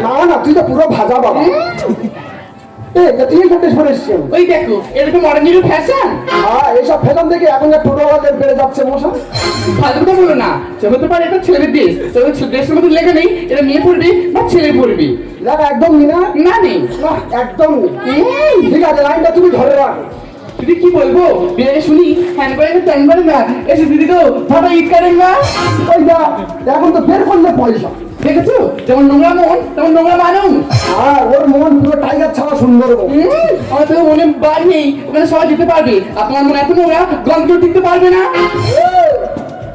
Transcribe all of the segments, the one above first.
না না, তুই তো পুরো ভাজা বাবা। তুই করতে সরেছিস ওই দেখো এরকম মডার্ন ফ্যাশন। হ্যাঁ, এইসব ফ্যাশন দেখে এখন টোটোওয়ালাদের বেড়ে যাচ্ছে মশা। ফালতু কথা বলো না, হতে পারে এটা ছেলের দেশ, তবে দেশের মধ্যে লেখা নেই এটা মেয়ে পড়বি বা ছেলে পড়বি। দেখ একদম না না নেই, একদম নেই। ঠিক আছে, লাইনটা তুমি ধরে রাখ। দিদি কি বলবো, বিয়ে শুনি হ্যান্ড করে প্যান করে না, এসে দিদি তো ফটো ঈদ করেন না। ওই যা, এখন তো বের করলে পয়সা। দেখেছো যেমন নোংরা মন তেমন নোংরা মানুষ। আর ওর মন পুরো টাইগার ছাড়া সুন্দর। আমার তো মনে বার নেই, ওখানে সবাই যেতে পারবে, আর তোমার মনে এত নোংরা গন্ধ টিকতে পারবে না।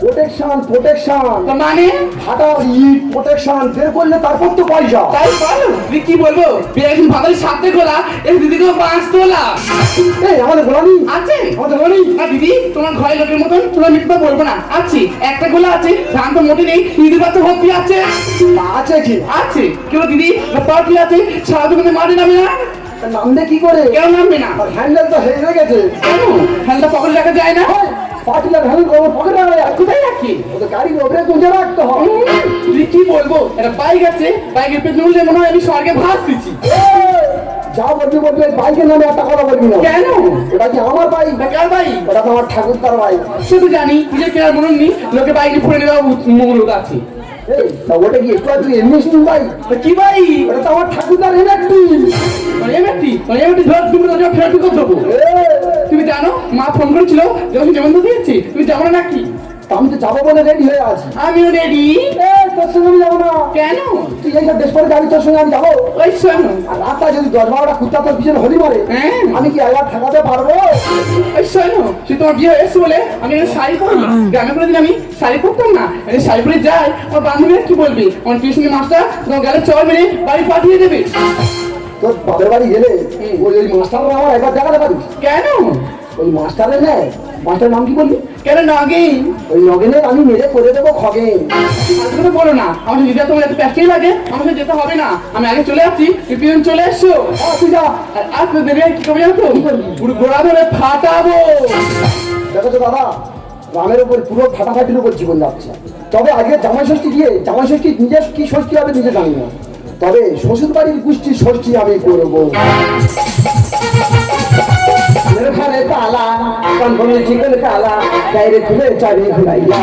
প্রোটেকশন প্রোটেকশন মানে ফাটার ইট প্রোটেকশন বের করলে তারপর তো পয়সা। তাই বলো, দিদি কি বলবো, বিয়ে একদিন ভাতালি 7 গোলা, এই দিদিকে 5 তোলা। এই আমাদের গোলামি আছে আমাদের গোলামি না দিদি, তোমার ঘরের লোকের মতন তোমার মিথ্যা বলবো না। আছে একটা গোলা আছে, ধান তো মোটে নেই, দিদি বাচ্চা ভর্তি আছে। আছে কি আছে কেউ দিদি পার্টি আছে, সারা দোকানে মাঠে নামে না। নামবে কি করে? কেউ নামবে না। হ্যান্ডেল তো হেরে গেছে। কেন হ্যান্ডটা পকেটে রাখা যায় না? পার্টিলার হ্যান্ডেল পকেটে রাখা যায়। কোথায় রাখি? ওদের গাড়ির ওপরে তুলে রাখতে হয়। দিদি কি বলবো, একটা বাইক আছে, বাইকের পেছনে উঠলে মনে হয় আমি স্বর্গে ভাসতেছি। যা বলবি বলবি, বাইকের নামে একটা কথা বলবি না। কেন? ওটা কি আমার বাইক? কার বাইক? ওটা তো আমার ঠাকুরদার বাইক। সে তো জানি, নিজের কেনার মনে নেই, লোকে বাইকে ফুড়ে নেওয়া মূল্য আছে। ওটা কি একটু তুই এমনি বাইক? কি বাইক? ওটা তো আমার ঠাকুরদার এমএটি। এমএটি ধর তুমি তো ফেরত করে দেবো। তুমি জানো মা ফোন করেছিল যখন যেমন তো দিয়েছি, তুমি যাবো না নাকি? আমি তো যাবো বলে রেডি হয়ে আছি। আমিও রেডি। তোর সঙ্গে আমি যাবো না। কেন? তুই এইসব বেশ পরে যাবি, তোর সঙ্গে আমি যাবো। ওই শোনো, আর রাস্তা যদি 10-12টা কুত্তা তোর পিছনে হলি মারে, আমি কি একবার ঠেকাতে পারবো? ওই শোনো, সে তোমার বিয়ে হয়েছে বলে আমি শাড়ি পরি। গ্রামে কোনোদিন আমি শাড়ি পরতাম না, শাড়ি পরে যাই, আমার বান্ধবীরা কি বলবে, আমার টিউশনের মাস্টার তোমার গেলে চল মেরে বাড়ি পাঠিয়ে দেবে। তোর বাপের বাড়ি গেলে ওই মাস্টাররা আমার একবার দেখাতে পারিস? কেন? ওই মাস্টারের নেয়, মাস্টারের নাম কি বললি? কেন নগেন? ওই নগেনের আমি মেরে করে দেবো খগেন। কথা বলো না, আমার দিদা তোমার এত প্যাকেই লাগে, আমাকে যেতে হবে না, আমি আগে চলে আসছি, তুমি চলে এসছো। তুই যা। আর দেবে কি করবে জানো তো, পুরো গোড়া ধরে ফাটাবো। দেখো তো দাদা, গ্রামের উপর পুরো ফাটাফাটির উপর জীবন যাচ্ছে। তবে আগে জামাই ষষ্ঠী গিয়ে, জামাই ষষ্ঠী নিজের কি ষষ্ঠী হবে নিজে জানি না, তবে শ্বশুর বাড়ির গোষ্ঠীর ষষ্ঠী আমি করবো। ঘরে তালা কানপনে চিকেন কালা গাইরে খুলে চারি ঘুরাইয়া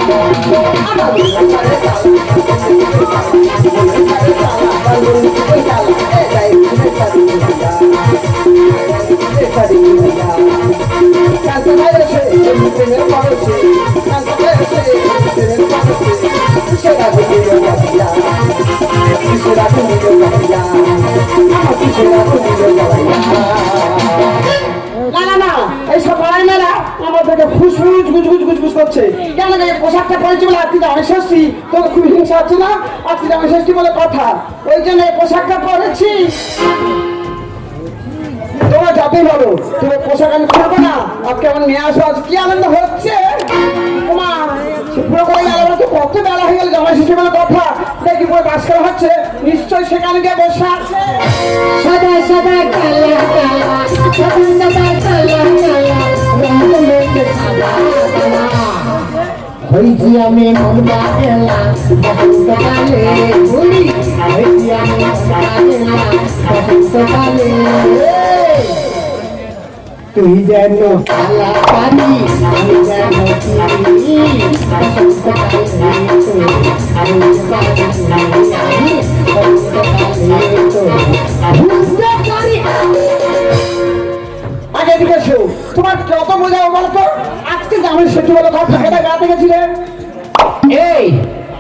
পোশাকটা পরেছি বলে আজকে জামাই ষষ্ঠী, তোকে খুব হিংসা হচ্ছে না? আজকে জামাই ষষ্ঠী বলে কথা, ওই জন্য পোশাকটা পরেছি। তোমরা যাতেই বলো, তোমার পোশাক আমি খুলবো না। আজকে আমার নিয়ে আসো, আজ কি আনন্দ হচ্ছে। কত বেলা হয়ে গেল, জামাই ষষ্ঠী বলে কথা, দেখি পুরো বাস করা হচ্ছে, নিশ্চয়ই সেখানে গিয়ে বসে আছে। সদা সদা কালা কালা সদা সদা কালা কালা হইছি আমি মনটা গেলা বসন্তকালে, হইছি আমি মনটা গেলা বসন্তকালে। তুই যেন কালা পানি, আমি যেন চিনি, বসন্তকালে আমি বসন্তকালে তো বুঝতে পারি। আগে দিকে এসো, তোমার কত বোঝাবো বলো তো? আজকে জামাই ষষ্ঠী বলে কথা, এটা গা থেকে ছিলে। এই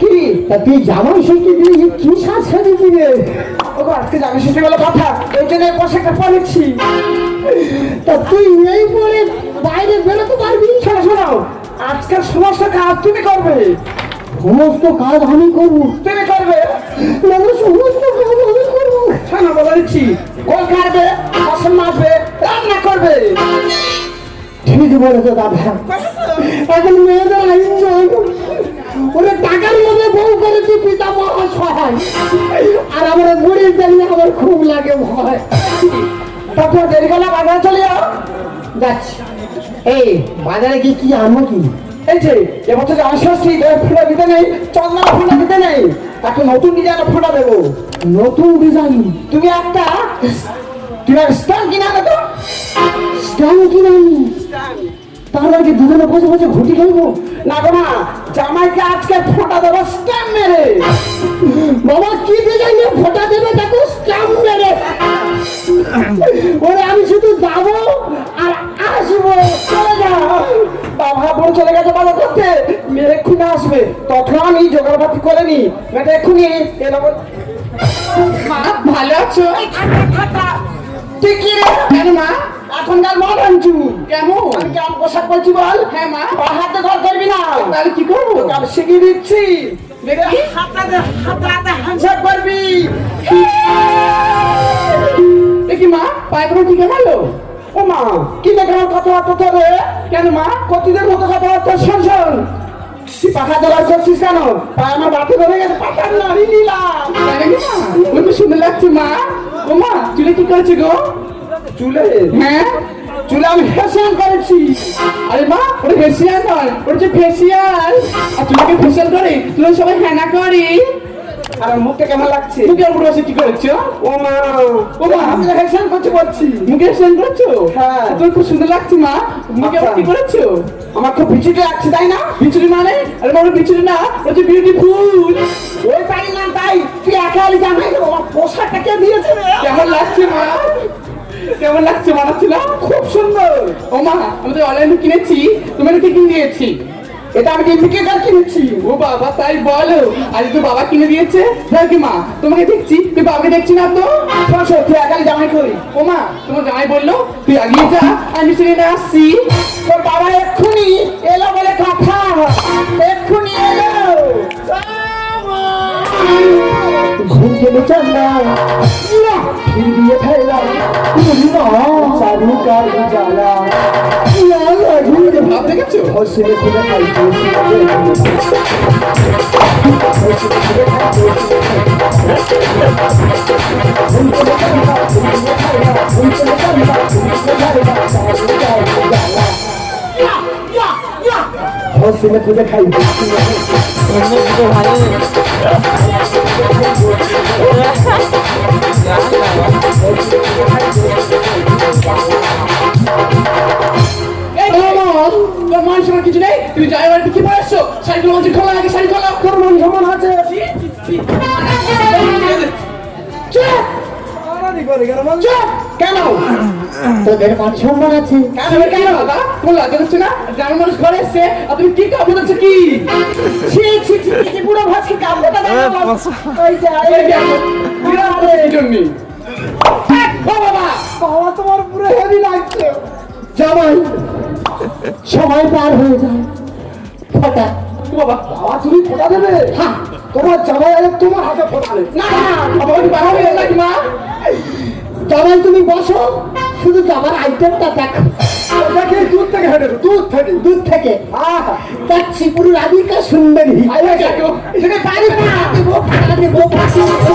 কি তা তুই জামাই ষষ্ঠী দিয়ে কি সাজ সাজিয়েছি রে? ওগো আজকে জামাই ষষ্ঠী বলে কথা, এই জন্য পোশাকটা পরেছি। তা তুই এই পরে বাইরে বেরোতে পারবি? শোনো শোনো, আজকের সমস্ত কাজ তুমি করবে। সমস্ত কাজ আমি করবো? তুমি করবে না, সমস্ত কাজ আমি করবো। শোনো বলে দিচ্ছি, গোল কাটবে, বাসন মাজবে, রান্না করবে। ঠিক বলেছো দাদা, এখন মেয়েদের আইন ওরা টাকার মধ্যে বউ করেছি পিতা মহাশয়, আর আমরা বুড়ির দেখলে আমার খুব লাগে ভয়। তারপর দেরি করলে বাজারে চলে যাও। যাচ্ছি। এই বাজারে গিয়ে কি আনবো কি? এই যে এবছর জামাই ষষ্ঠী ফুটা দিতে নেই, চন্দনা ফুটা দিতে নেই, একটা নতুন ডিজাইনের ফুটা দেবো। নতুন ডিজাইন। তুমি একটা স্ট্যান্ড কিনা আনো তো। স্ট্যান্ড কিনে আনি? তার আগে দুজনে বসে বসে ঘুটি খাইবো? না গো না, জামাইকে আজকে ফোঁটা দেবো স্ট্যান্ড মেরে। বাবা কি ডিজাইনে ফোটা দেবে দেখো, স্ট্যাম্প মেরে। ওরে আমি শুধু যাবো আর আসবো, চলে যা। বাবা বড় চলে গেছে বাজার করতে, মেয়ে এক্ষুনি আসবে, তখন আমি জোগাড়পাতি করে নি। মেয়েটা এক্ষুনি এলো। মা ভালো আছো? তুই কি রে? কেন মা? এখনকার মডার্ন যুগ, কেমন? আমি কেমন পোশাক পরছি বল? হ্যাঁ মা। বা হাতে ঘর করবি না, তাহলে কি করবো? তোকে আমি শিখিয়ে দিচ্ছি। দেখি। হাতে হ্যান্ডশেক করবি। দেখি মা, পায়ে তোমার ঠিক গেল? ও মা, কি দেখে আমার কথাবার্তা তোরে? কেন মা? কতদিন মতো কথাবার্তা শোন শোন। তুই পাখা জোগাড় করছিস কেন? পায়ে আমার বাতি ধরে গেছে, পাখা নাড়ি নিলাম। তাই নাকি মা? ওই তো সুন্দর লাগছে মা। ও মা, চুলে কি করেছে গো? চুলে? হ্যাঁ, চুলে আমি ফ্যাশন করেছি। আরে মা, ওটা ফেসিয়াল নয়, ওটা হচ্ছে ফেসিয়াল। আর চুলকে ফেসিয়াল করে, চুলে সবাই হেনা করে। আর আমার মুখটা কেমন লাগছে? মুখে উপরে বসে কি করেছো? ও মা, ও মা, আমি ফ্যাশন করতে বলছি। মুখে সেন করেছো? হ্যাঁ। তোমার খুব সুন্দর লাগছে মা। মুখে আবার কি আচ্ছা। করেছো? আমার খুব বিচিত্র লাগছে তাই না? বিচুরি মানে? আরে মা, ওটা বিচুরি না, ওটা হচ্ছে বিউটিফুল। ওই তাই না তাই, তুই একা আলি জামাই দেবো, আমার পোশাকটা কে দিয়েছে রে? কেমন লাগছে মা? কেমন লাগছে মানাচ্ছিল? খুব সুন্দর। ও মা, আমি তো অনলাইনে কিনেছি, তোমার কি কিনে দিয়েছি? এটা আমি ডুপ্লিকেটার কিনেছি। ও বাবা, তাই বলো? আজ তো বাবা কিনে দিয়েছে। দেখি মা, তোমাকে দেখছি, তুই বাবাকে দেখছি না তো। শোন, তুই একা আলি জামাই করি। ও মা, তোমার জামাই বললো তুই আগিয়ে যা, আমি সেখানে নিয়ে আসছি। তোর বাবা এক্ষুনি এলো বলে কথা, এক্ষুনি এলো। ঘুম থেকে চান্না फिर भी ये फैला चालू कर जाला ভাব দেখেছো? हौसले खुले खाई हौसले खुले खाई এই বাবা, তোর মান সম্মান কিছু নেই? তুমি যাই বাড়িতে কি পড়েছো? শাড়িগুলো মঞ্চে খোলা, আগে শাড়ি খোলা। তোর মান সম্মান আছে? চুপ! চুপ! কেন? তোদের মান সম্মান আছে? কেন কেন বাবা? তোমার লজ্জা হচ্ছে না? গ্রামের মানুষ ঘরে এসছে, আর তুমি কি কাপড় হচ্ছে কি? ছি ছি ছি ছি, পুরো ভাসি কাপড়টা দেখো। ওই যে এই দেখো, বিরাট বড় এই জন্যই। ও বাবা, বাবা তোমার পুরো হেভি লাগছে। জামাই সময় পার হয়ে যায়, ফটা। ও বাবা, বাবা তুমি ফোটা দেবে? হ্যাঁ, তোমার জামাই আগে তোমার হাতে ফোটালে। না না, বাবা ওই বাবা হয়ে নাকি মা? জামাই তুমি বসো, শুধু জামার আইটেমটা দেখো। ওটাকে দুধ থেকে হেঁটে দুধ থেকে দূর থেকে আহা দেখছি পুরো রাধিকা সুন্দরী। আরে দেখো এখানে পারি না, দেবো ফাটা দেবো, ফাটা দেবো,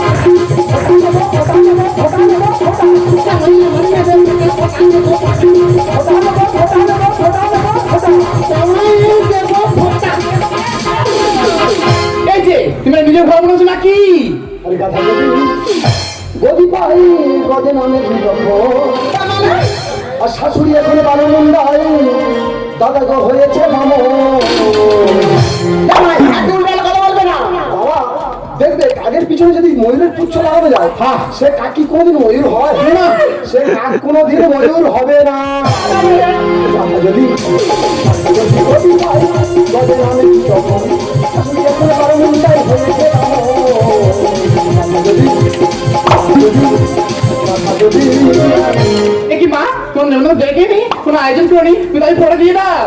ফাটা দেবো, ফাটা দেবো, ফাটা দেবো, ফাটা দেবো, জামাই আমাকে দেবো, ফাটা দেবো, ফাটা দেবো, ফাটা দেবো, ফাটা দেবো, ফাটা দেবো, ফাটা দেবো, জামাই দেবো, ফাটা। এই যে তুমি নিজের ঘর বলেছো নাকি? আরে কথা বলি গদি পাই গদে নামে দুর্গো আর শাশুড়ি এখন বারো মুন্ডাই দাদা গো হয়েছে মামো জামাই এত উল্টাপাল্টা কথা বলবে না বাবা দেখবে কাকের পিছনে যদি ময়ূরের পুচ্ছ লাগাবে যায় হ্যাঁ সে কাকি কোনোদিন ময়ূর হয় না সে কাক কোনোদিন ময়ূর হবে না যদি গদি পাই গদে নামে দুর্গো শাশুড়ি এখন বারো মুন্ডাই হয়েছে এ কি মা, তোর জন্য দেখে নি, কোনো আয়োজন করি, তুমি তাই পড়ে দিয়ে দাও।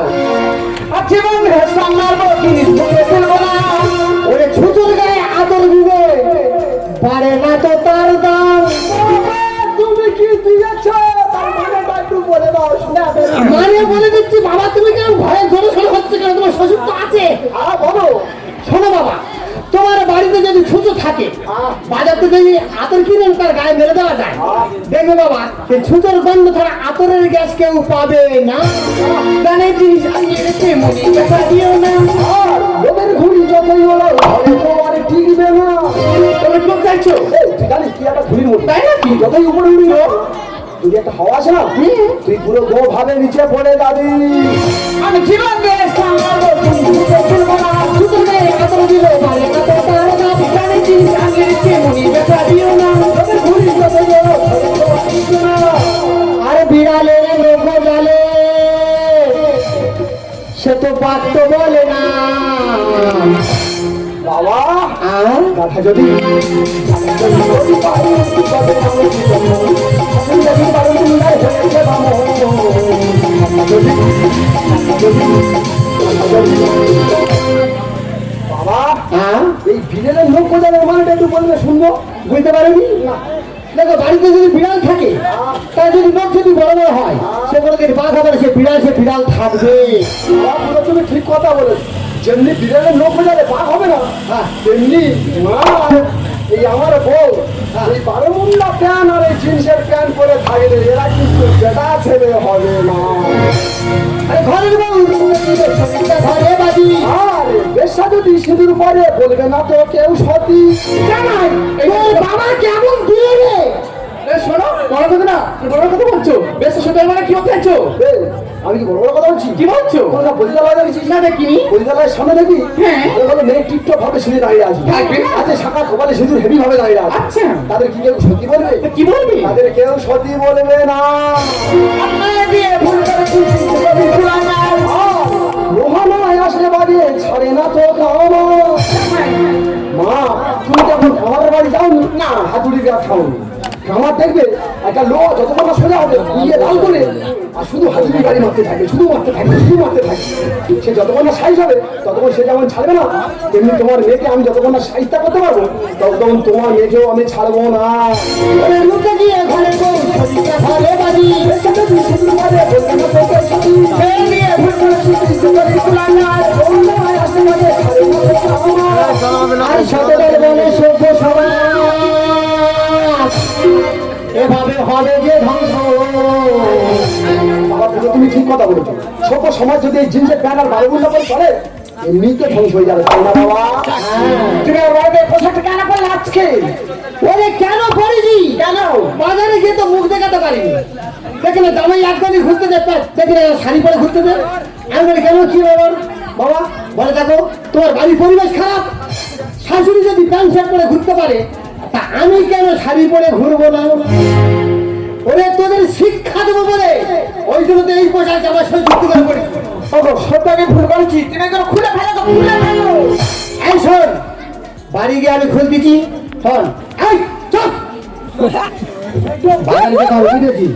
আচ্ছা বন্ধু সামনার জিনিস ফেলবো না ওরে ছুচুর গায়ে আদর দিবে, পারে না তো তার দাম। তুমি কি দিয়েছ তার মানেটা একটু বলে দাও শুনে মানে বলে দিচ্ছি বাবা, তুমি কেন ভয়ে জোরে সোরে হচ্ছে কেন? তোমার শ্বশুর তো আছে। বলো শোনো বাবা, তোমার বাড়িতে যদি ছুঁচো থাকে, বাজার থেকে যদি আতর কিনে তার গায়ে মেরে দেওয়া যায়, দেখবে বাবা সেই ছুঁচোর গন্ধ ছাড়া আতরের গ্যাস কেউ পাবে না। গানের জিনিস আমি এনেছে, মনে ব্যথা দিও না। লোকের ঘুড়ি যতই হলো ঘরে তোমার টিকবে না তুমি কোন চাইছো? ঠিক জানিস তুই একটা ধুলির মতো তাই নাকি? যতই উপরে উড়ি না তুই একটা হাওয়া আছে না তুই পুরো গো ভাবে নিচে পড়ে যাবি। আমি জীবন দিয়ে সামলাবো তুমি চলবো না শুধু মেয়ে কত দিল ভালো কত তার না জানি কি আগে কেমনি বেটা দিও না তোদের ভুলি কত দিও আরে বিড়ালে রোগ জালে সে তো বাক্য বলে না বাবা আর কথা যদি বাবা হ্যাঁ এই বিড়ালের লোক কোথায় মানেটা একটু বলবে শুনবো। বুঝতে পারবি না দেখো বাড়িতে যদি বিড়াল থাকে তাই যদি লোক যদি বড় বড় হয় সে কোনোদিন পা খাবে না, সে বিড়াল থাকবে। বাবা, পুরো তুমি ঠিক কথা বলেছ। যেমনি বিড়ালের লোক হয়ে যাবে বাঘ হবে না তেমনি মা এই আমার বউ এই বারোমুন্ডা প্যান্ট আর এই জিন্সের প্যান্ট পরে থাকলে এরা কিন্তু বেটা ছেলে হবে না। আরে ঘরের বউ ঘরে বাজি আরে বেশা যদি সিঁদুর পরে বলবে না তো কেউ সতী জানাই তোর বাবা কেমন দিয়ে রে শোনো বড় কথা না বড় কথা বলছো বেশ সেটাই মানে কি হতে চাইছো? এই, আমি কি বড় বড় কথা বলছি? কি বলছো? তোমরা বলিদালয় দেখেছিস না দেখিনি। বলিদালয়ের সামনে দেখবি হ্যাঁ। ওগুলো মেয়ে টিপটপ ভাবে সিঁড়ি দাঁড়িয়ে আসবে থাকবে না? আচ্ছা শাখা খোপালে সিঁদুর হেভি ভাবে দাঁড়িয়ে আসবে আচ্ছা। তাদের কি কেউ সত্যি বলবে? তা কি বলবি? তাদের কেউ সত্যি বলবে না। আপনারা দিয়ে ভুল করেছি রোহানায় আসলে বাজে ছাড়ে না তো কামনা। মা তুমি যখন খামারের বাড়ি যাওনি না হাতুড়ি গাছ খাওনি খামার দেখবে একটা লোক যতক্ষণ না সোজা হবে দিয়ে লাল করে আর শুধু হাতুড়ি গাড়ি মারতে থাকবে শুধু মারতে থাকবে শুধু মারতে থাকবে সে যতক্ষণ না সাইজ হবে ততক্ষণ সে যেমন ছাড়বে না তেমনি তোমার মেয়েকে আমি যতক্ষণ না সাইজটা করতে পারবো ততক্ষণ তোমার মেয়েকেও আমি ছাড়বো না। লুকে দিয়ে ঘরে বউ ঘরে বাজি দিয়ে ভুল আর সততার বলে সভ্য সমাজ এভাবে হবে যে ধ্বংস। বাবা পুরো তুমি ঠিক কথা বলেছো ছোট সমাজ যদি এই জিনিসের প্যান আর বায়ুগুলো করে চলে এমনিতে ধ্বংস হয়ে যাবে তাই না বাবা? তুমি আমার বাড়িতে পোশাকটা কেন পরলে আজকে? ওরে কেন পরেছি কেন? বাজারে গিয়ে তো মুখ দেখাতে পারিনি দেখলে জামাই এক গলি ঘুরতে যেতে দেখলে শাড়ি পরে ঘুরতে দে আমি বলি কেন কি ব্যাপার বাবা বলে দেখো তোমার বাড়ির পরিবেশ খারাপ শাশুড়ি যদি প্যান্ট শার্ট পরে ঘুরতে পারে তা আমি কেন শাড়ি পরে ঘুরবো না? ওরে তোদের শিক্ষা দেবো বলে ওই জন্য তো এই পোশাক জামা সই যুক্তি করে পড়ি সবটাকে ভুল করেছি তুমি একদম খুলে ফেলো তো খুলে ফেলো। এই শোন বাড়ি গিয়ে আমি খুল দিচ্ছি শোন এই চুপ বাজারে যেতে হবে বুঝেছি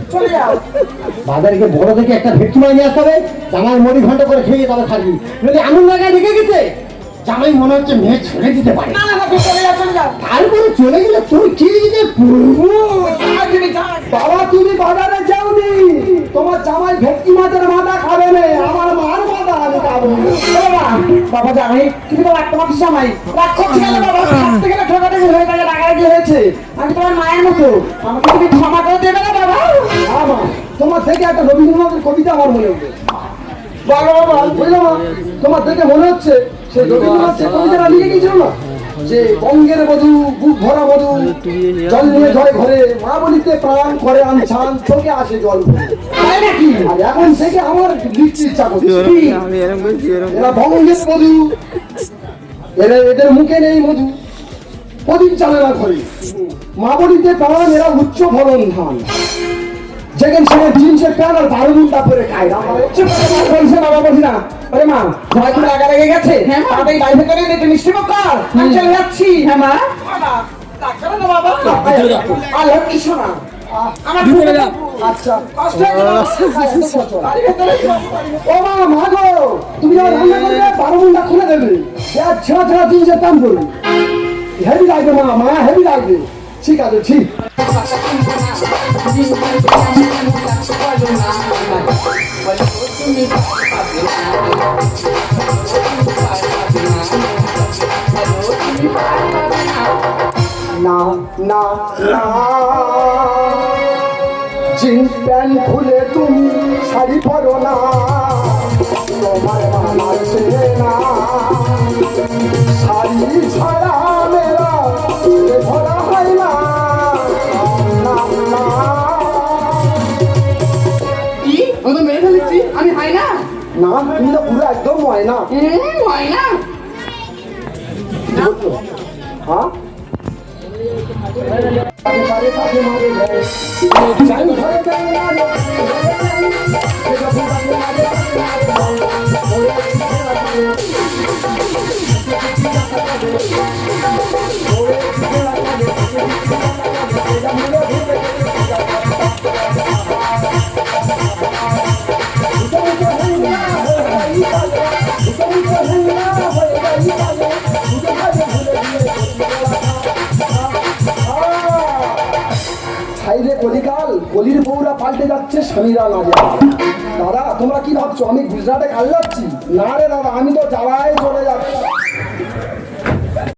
বাজারে গিয়ে বড় থেকে একটা ভেটকি মাছ নিয়ে আসতে হবে জামাই মুড়ি ঘন্ট করে খেয়ে তবে থাকবি যদি এমন জায়গায় রেখে গেছে জামাই মনে হচ্ছে মেয়ে ছেড়ে দিতে পারে তারপরে চলে গেলে তুই কি দিতে বাবা তুমি বাজারে যাওনি তোমার জামাই ভেটকি মাছের মাথা খাবে না আমার মার মাথা আমি খাবো। বাবা জামাই তুমি তো একটা মাত্র জামাই রাগ করতে গেলে বাবা থাকতে গেলে ঠকাঠকি হয়ে গেছে রাগারাগি হয়েছে আমি তোমার মায়ের মতো আমাকে তুমি ক্ষমা করে দেবে না বাবা? আমার তোমার থেকে একটা রবীন্দ্রনাথের কবিতা আমার মনে হচ্ছে বাবা বাবা বুঝলো না তোমার দেখে মনে হচ্ছে সেই রবীন্দ্রনাথ যে কবিতাটা লিখে গিয়েছিল না যে বঙ্গের বধূ বুক ভরা মধু জল নিয়ে জয় ঘরে মা বলিতে প্রাণ করে আনছান চোখে আসে জল ভরে। তাই নাকি? আর এখন থেকে আমার লিখতে ইচ্ছা করছে এরা বঙ্গের মধু এদের মুখে নেই মধু প্রদীপ চালে না ঘরে মা বলিতে প্রাণ এরা উচ্চ ফলন ধান যেখানে সেখানে জিন্সের প্যান্ট আর বারো মুন্ডা পরে খায় না বলছে বাবা বলছি না আরে মা সবাই তুমি রাগা লেগে গেছে হ্যাঁ, মা। তাড়াতাড়ি বাইরে করে নিতে মিষ্টি মুখ কর আমি চলে যাচ্ছি। হ্যাঁ মা বাবা আর লক্ষ্মী শোনা আমার আচ্ছা কষ্ট হয়ে গেল। বাড়ির ভেতরে ও মা মা গো তুমি যখন রান্না করবে বারো মুন্ডা খুলে দেবে ছেঁড়া ছেঁড়া জিন্সের প্যান্ট পরবে হেভি লাগবে মা মা হেভি লাগবে ঠিক আছে ঠিক না না না জিন্স প্যান্ট খুলে তুমি শাড়ি পরো না তোমার মানাচ্ছে না শাড়ি ছাড়া মেরা ভরা হয় না হয় না না তুমি তো পুরো একদম ময়না। হয় না কি বলছো? হ্যাঁ তাকে পারে তাকে মারে দেয়। চাই ধরে দেয় না রে। সে যখন তাকে মারে, তাকে মারে দেয়। ওরে ছিঁড়ে রাখে। ওরে ছিঁড়ে রাখে। এটা মনে ভুলে হাইরে কলিকাল, কলির বউরা পাল্টে যাচ্ছে, স্বামীরা না যায়। দাদা তোমরা কি ভাবছো আমি গুজরাটে কাল যাচ্ছি? না রে দাদা, আমি তো যাওয়াই চলে যাচ্ছি।